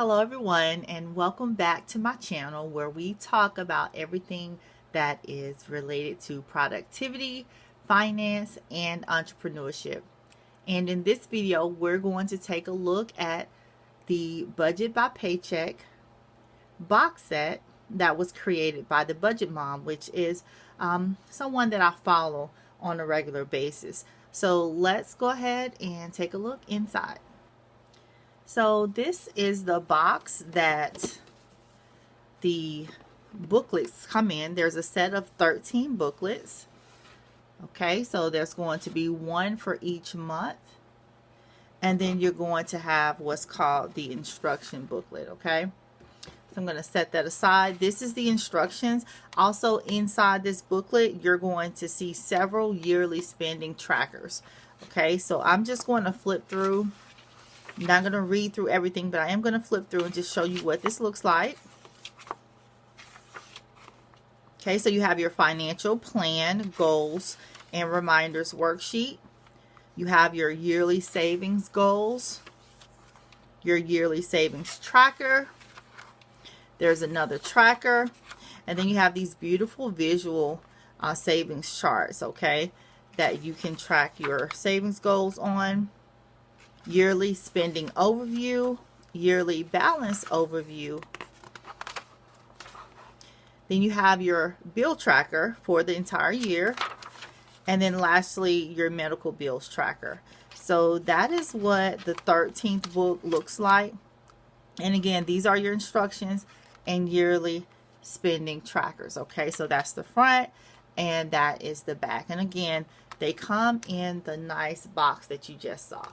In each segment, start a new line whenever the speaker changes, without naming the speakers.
Hello everyone, and welcome back to my channel where we talk about everything that is related to productivity, finance, and entrepreneurship. And in this video, we're going to take a look at the Budget by Paycheck box set that was created by the Budget Mom, which is someone that I follow on a regular basis. So let's go ahead and take a look inside. So this is the box that the booklets come in. There's a set of 13 booklets. Okay, so there's going to be one for each month. And then you're going to have what's called the instruction booklet, okay? So I'm going to set that aside. This is the instructions. Also inside this booklet, you're going to see several yearly spending trackers. Okay, so I'm just going to flip through. I'm not going to read through everything, but I am going to flip through and just show you what this looks like. Okay, so you have your financial plan, goals, and reminders worksheet. You have your yearly savings goals, your yearly savings tracker. There's another tracker. And then you have these beautiful visual savings charts, okay, that you can track your savings goals on. Yearly spending overview, yearly balance overview. Then you have your bill tracker for the entire year. And then lastly, your medical bills tracker. So that is what the 13th book looks like. And again, these are your instructions and yearly spending trackers. Okay, so that's the front and that is the back. And again, they come in the nice box that you just saw.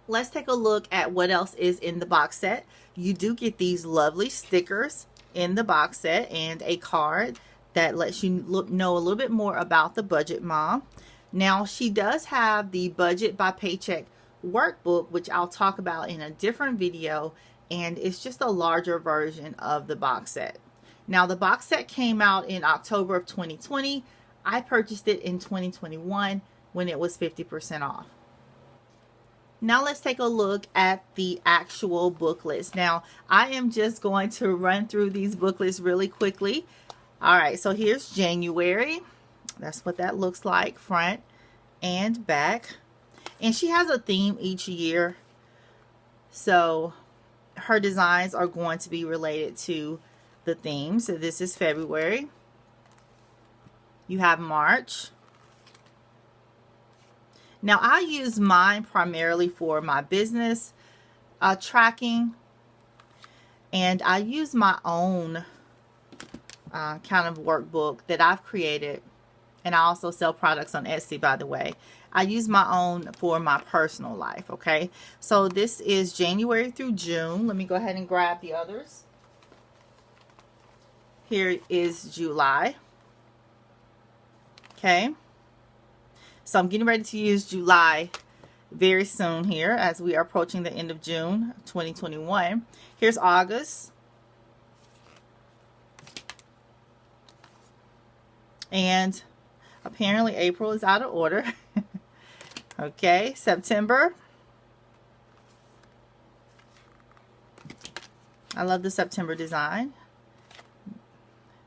Let's take a look at what else is in the box set. You do get these lovely stickers in the box set and a card that lets you know a little bit more about the Budget Mom. Now, she does have the Budget by Paycheck Workbook, which I'll talk about in a different video, and it's just a larger version of the box set. Now, the box set came out in October of 2020. I purchased it in 2021 when it was 50% off. Now let's take a look at the actual booklets. Now, I am just going to run through these booklets really quickly. All right, so here's January. That's what that looks like, front and back. And she has a theme each year. So her designs are going to be related to the theme. So this is February. You have March. Now, I use mine primarily for my business tracking, and I use my own kind of workbook that I've created, and I also sell products on Etsy, by the way. I use my own for my personal life, okay? So this is January through June. Let me go ahead and grab the others. Here is July, okay? So I'm getting ready to use July very soon here as we are approaching the end of June 2021. Here's August. And apparently April is out of order. Okay, September. I love the September design.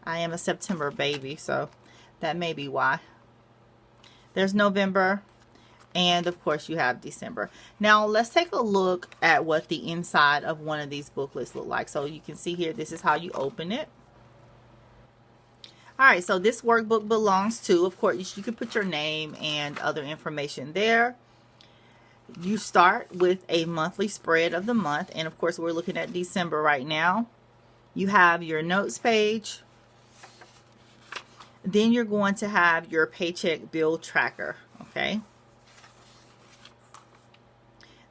I am a September baby, so that may be why. There's November, and of course you have December. Now let's take a look at what the inside of one of these booklets look like. So you can see here, this is how you open it. All right, so this workbook belongs to, of course, you can put your name and other information there. You start with a monthly spread of the month, and of course we're looking at December right now. You have your notes page. Then you're going to have your paycheck bill tracker, okay?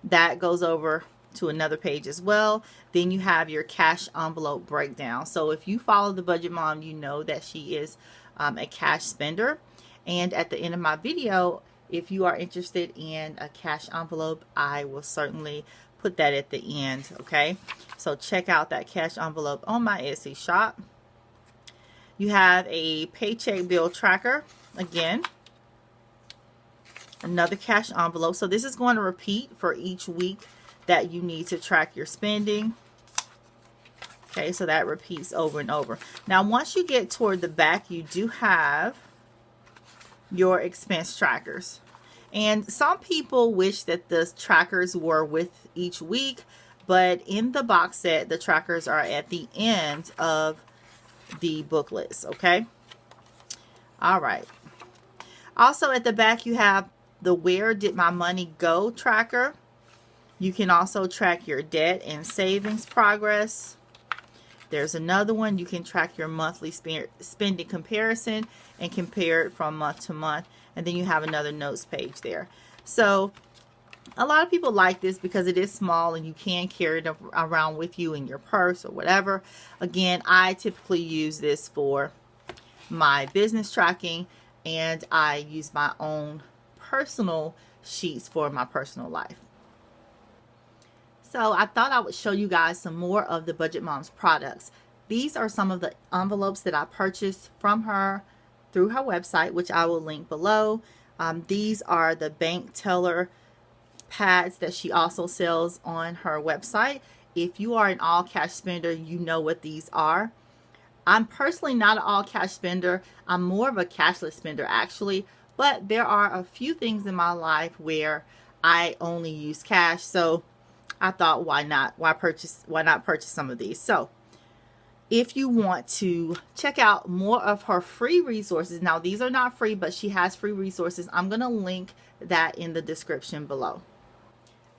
That goes over to another page as well. Then you have your cash envelope breakdown. So if you follow the Budget Mom, you know that she is a cash spender. And at the end of my video, if you are interested in a cash envelope, I will certainly put that at the end, okay? So check out that cash envelope on my Etsy shop. You have a paycheck bill tracker again. Another cash envelope. So this is going to repeat for each week that you need to track your spending. Okay, so that repeats over and over. Now, once you get toward the back, you do have your expense trackers. And some people wish that the trackers were with each week, but in the box set, the trackers are at the end of the booklets, okay? All right. Also at the back, you have the Where Did My Money Go tracker. You can also track your debt and savings progress. There's another one. You can track your monthly spending comparison and compare it from month to month. And then you have another notes page there. So a lot of people like this because it is small and you can carry it around with you in your purse or whatever. Again, I typically use this for my business tracking, and I use my own personal sheets for my personal life. So I thought I would show you guys some more of the Budget Moms products. These are some of the envelopes that I purchased from her through her website, which I will link below. These are the bank teller pads that she also sells on her website. If you are an all cash spender, you know what these are. I'm personally not an all cash spender. I'm more of a cashless spender actually, but there are a few things in my life where I only use cash. So I thought, why not purchase some of these? So if you want to check out more of her free resources, now these are not free, but she has free resources. I'm going to link that in the description below.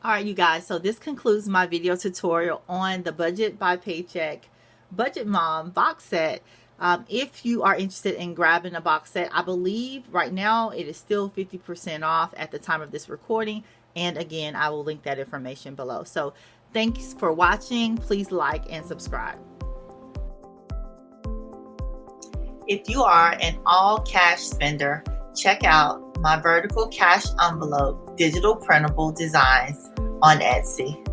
All right, you guys, so this concludes my video tutorial on the Budget by Paycheck Budget Mom box set. If you are interested in grabbing a box set, I believe right now it is still 50% off at the time of this recording. And again, I will link that information below. So thanks for watching. Please like and subscribe. If you are an all cash spender, check out my vertical cash envelope digital printable designs on Etsy.